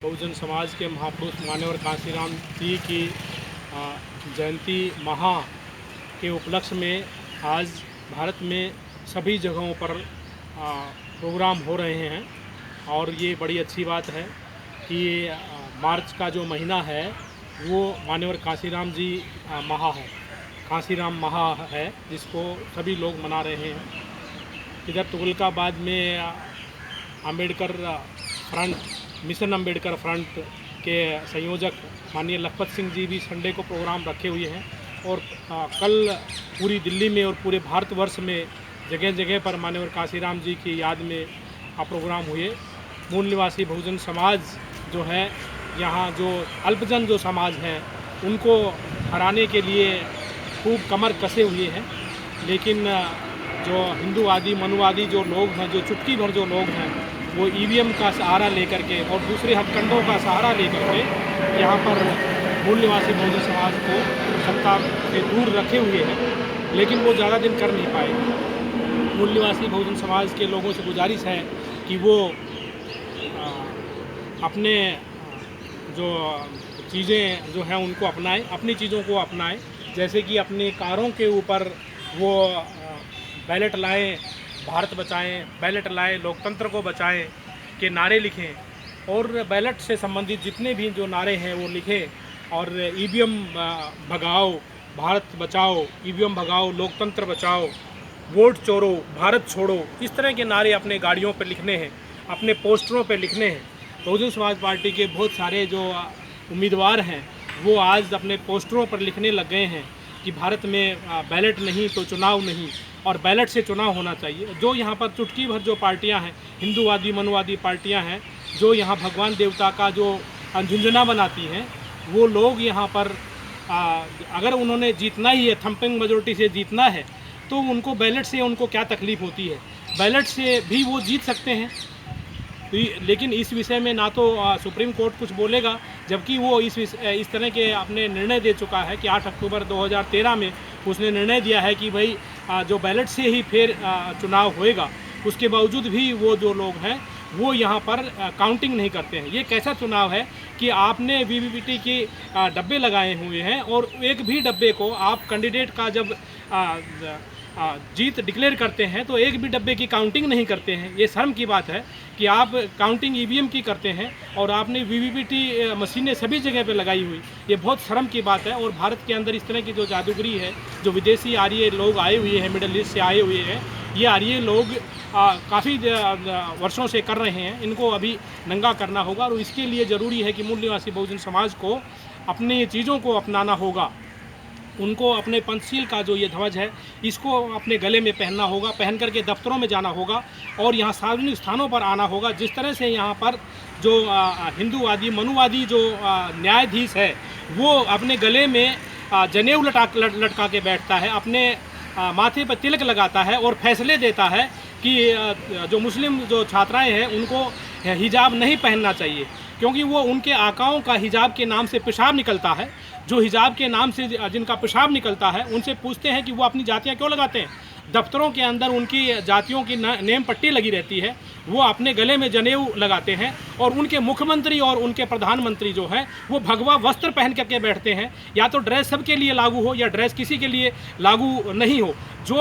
बहुजन समाज के महापुरुष मान्यवर कांशीराम जी की जयंती महा के उपलक्ष्य में आज भारत में सभी जगहों पर प्रोग्राम हो रहे हैं और ये बड़ी अच्छी बात है कि मार्च का जो महीना है वो मान्यवर कांशीराम जी महा है, कांशीराम महा है, जिसको सभी लोग मना रहे हैं। इधर तुगलकाबाद में Ambedkar front, mission Ambedkar front के संयोजक माननीय लखपत सिंह जी भी संडे को प्रोग्राम रखे हुए हैं और कल पूरी दिल्ली में और पूरे भारतवर्ष में जगह जगह पर मान्यवर कांशीराम जी की याद में प्रोग्राम हुए। मूल निवासी बहुजन समाज जो है, यहाँ जो अल्पजन जो समाज है, उनको हराने के लिए खूब कमर कसे हुए हैं, लेकिन जो हिंदूवादी मनुवादी जो लोग हैं, जो चुटकी भर जो लोग हैं, वो ईवीएम का सहारा लेकर के और दूसरे हथकंडों का सहारा लेकर के यहाँ पर मूल निवासी बहुजन समाज को सत्ता से दूर रखे हुए हैं, लेकिन वो ज़्यादा दिन कर नहीं पाए। मूल निवासी बहुजन समाज के लोगों से गुजारिश है कि वो अपने जो चीज़ें जो हैं उनको अपनाएं, अपनी चीज़ों को अपनाएं, जैसे कि अपनी कारों के ऊपर वो बैलेट लाएं, भारत बचाएं, बैलेट लाएं, लोकतंत्र को बचाएं के नारे लिखें और बैलेट से संबंधित जितने भी जो नारे हैं वो लिखें और ईवीएम भगाओ, भारत बचाओ, ईवीएम भगाओ, लोकतंत्र बचाओ, वोट चोरो, भारत छोड़ो, इस तरह के नारे अपने गाड़ियों पर लिखने हैं, अपने पोस्टरों पर लिखने हैं। बहुजन समाज पार्टी के बहुत सारे जो उम्मीदवार हैं वो आज अपने पोस्टरों पर लिखने लग गए हैं कि भारत में बैलेट नहीं तो चुनाव नहीं और बैलेट से चुनाव होना चाहिए। जो यहाँ पर चुटकी भर जो पार्टियाँ हैं, हिंदूवादी मनुवादी पार्टियाँ हैं, जो यहाँ भगवान देवता का जो झुंझुना बनाती हैं, वो लोग यहाँ पर अगर उन्होंने जीतना ही है, थम्पिंग मेजोरिटी से जीतना है, तो उनको बैलेट से उनको क्या तकलीफ़ होती है? बैलेट से भी वो जीत सकते हैं। लेकिन इस विषय में ना तो सुप्रीम कोर्ट कुछ बोलेगा, जबकि वो इस तरह के अपने निर्णय दे चुका है कि 8 अक्टूबर 2013 में उसने निर्णय दिया है कि भाई जो बैलेट से ही फिर चुनाव होएगा। उसके बावजूद भी वो जो लोग हैं वो यहाँ पर काउंटिंग नहीं करते हैं। ये कैसा चुनाव है कि आपने वीवीपीटी के डब्बे लगाए हुए हैं और एक भी डब्बे को आप कैंडिडेट का जब जीत डिक्लेयर करते हैं तो एक भी डब्बे की काउंटिंग नहीं करते हैं। ये शर्म की बात है कि आप काउंटिंग ईवीएम की करते हैं और आपने वीवीपीटी मशीनें सभी जगह पे लगाई हुई। ये बहुत शर्म की बात है और भारत के अंदर इस तरह की जो जादूगरी है, जो विदेशी आर्य लोग आए हुए हैं, मिडल ईस्ट से आए हुए हैं, ये आर्य लोग काफ़ी वर्षों से कर रहे हैं। इनको अभी नंगा करना होगा और इसके लिए ज़रूरी है कि मूल निवासी बहुजन समाज को अपनी चीज़ों को अपनाना होगा। उनको अपने पंचशील का जो ये ध्वज है, इसको अपने गले में पहनना होगा, पहन करके दफ्तरों में जाना होगा और यहाँ सार्वजनिक स्थानों पर आना होगा। जिस तरह से यहाँ पर जो हिंदूवादी मनुवादी जो न्यायाधीश है, वो अपने गले में जनेऊ लटका के बैठता है, अपने माथे पर तिलक लगाता है और फैसले देता है कि जो मुस्लिम जो छात्राएँ हैं उनको हिजाब नहीं पहनना चाहिए, क्योंकि वो उनके आकाओं का हिजाब के नाम से पेशाब निकलता है। जो हिजाब के नाम से जिनका पेशाब निकलता है, उनसे पूछते हैं कि वो अपनी जातियाँ क्यों लगाते हैं। दफ्तरों के अंदर उनकी जातियों की नेम पट्टी लगी रहती है, वो अपने गले में जनेऊ लगाते हैं और उनके मुख्यमंत्री और उनके प्रधानमंत्री जो हैं वो भगवा वस्त्र पहन करके बैठते हैं। या तो ड्रेस सबके लिए लागू हो या ड्रेस किसी के लिए लागू नहीं हो। जो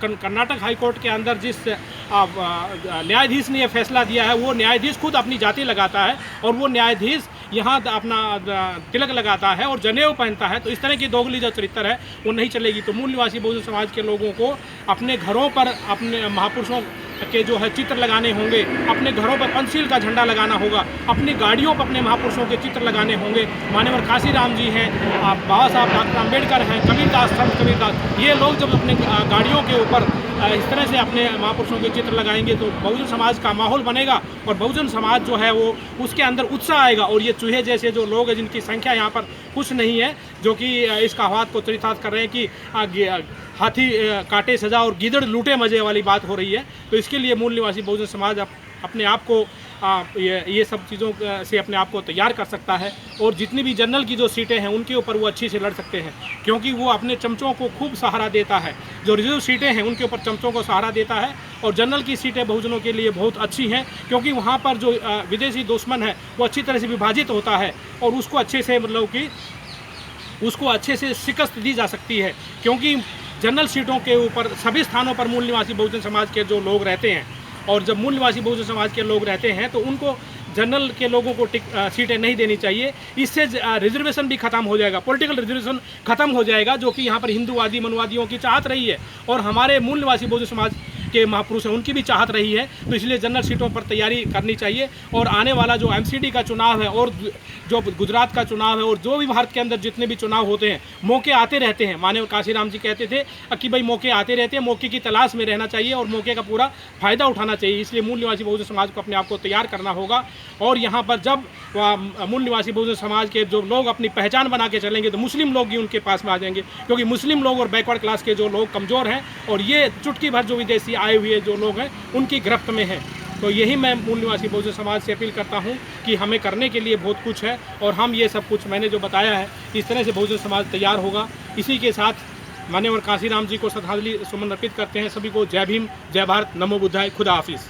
कर्नाटक हाई कोर्ट के अंदर जिस न्यायाधीश ने यह फैसला दिया है, वो न्यायाधीश खुद अपनी जाति लगाता है और वो न्यायाधीश यहाँ अपना तिलक लगाता है और जनेऊ पहनता है। तो इस तरह की दोगली जो चरित्र है वो नहीं चलेगी। तो मूल निवासी बहुजन समाज के लोगों को अपने घरों पर अपने महापुरुषों के जो है चित्र लगाने होंगे, अपने घरों पर पंचशील का झंडा लगाना होगा, अपनी गाड़ियों पर अपने महापुरुषों के चित्र लगाने होंगे। मान्यवर कांशीराम जी हैं, बाबा साहब डॉक्टर अम्बेडकर हैं, कबीरदास, संत कबीरदास, ये लोग जब अपने गाड़ियों के ऊपर इस तरह से अपने महापुरुषों के चित्र लगाएंगे तो बहुजन समाज का माहौल बनेगा और बहुजन समाज जो है वो उसके अंदर उत्साह आएगा। और ये चूहे जैसे जो लोग हैं, जिनकी संख्या यहाँ पर कुछ नहीं है, जो कि इस कहावत को चरितार्थ कर रहे हैं कि हाथी काटे सजा और गीदड़ लूटे मजे वाली बात हो रही है, तो इसके लिए मूल निवासी बहुजन समाज अपने आप को ये सब चीज़ों से अपने आप को तैयार कर सकता है। और जितनी भी जनरल की जो सीटें हैं उनके ऊपर वो अच्छी से लड़ सकते हैं, क्योंकि वो अपने चमचों को खूब सहारा देता है। जो रिजर्व सीटें हैं उनके ऊपर चमचों को सहारा देता है, और जनरल की सीटें बहुजनों के लिए बहुत अच्छी हैं, क्योंकि वहाँ पर जो विदेशी दुश्मन है वो अच्छी तरह से विभाजित होता है और उसको अच्छे से उसको अच्छे से शिकस्त दी जा सकती है। क्योंकि जनरल सीटों के ऊपर सभी स्थानों पर मूल निवासी बहुजन समाज के जो लोग रहते हैं, और जब मूल निवासी बहुजन समाज के लोग रहते हैं तो उनको जनरल के लोगों को सीटें नहीं देनी चाहिए। इससे रिजर्वेशन भी खत्म हो जाएगा, पॉलिटिकल रिजर्वेशन खत्म हो जाएगा, जो कि यहाँ पर हिंदूवादी मनवादियों की चाहत रही है और हमारे मूल निवासी बहुजन समाज के महापुरुष हैं उनकी भी चाहत रही है। तो इसलिए जनरल सीटों पर तैयारी करनी चाहिए। और आने वाला जो एमसीडी का चुनाव है और जो गुजरात का चुनाव है और जो भी भारत के अंदर जितने भी चुनाव होते हैं, मौके आते रहते हैं। माननीय काशीराम जी कहते थे कि भाई मौके आते रहते हैं, मौके की तलाश में रहना चाहिए और मौके का पूरा फ़ायदा उठाना चाहिए। इसलिए मूल निवासी बहुजन समाज को अपने आप को तैयार करना होगा। और यहाँ पर जब मूल निवासी बहुजन समाज के जो लोग अपनी पहचान बना के चलेंगे तो मुस्लिम लोग ही उनके पास में आ जाएंगे, क्योंकि मुस्लिम लोग और बैकवर्ड क्लास के जो लोग कमज़ोर हैं और ये चुटकी भर जो विदेशी आए हुए जो लोग हैं उनकी गिरफ्त में हैं। तो यही मैं मूल निवासी बहुजन समाज से अपील करता हूं कि हमें करने के लिए बहुत कुछ है और हम ये सब कुछ मैंने जो बताया है इस तरह से बहुजन समाज तैयार होगा। इसी के साथ माननीय काशीराम जी को श्रद्धांजलि सुमन अर्पित करते हैं। सभी को जय भीम, जय भारत, नमो बुद्धाय, खुदा हाफिज़।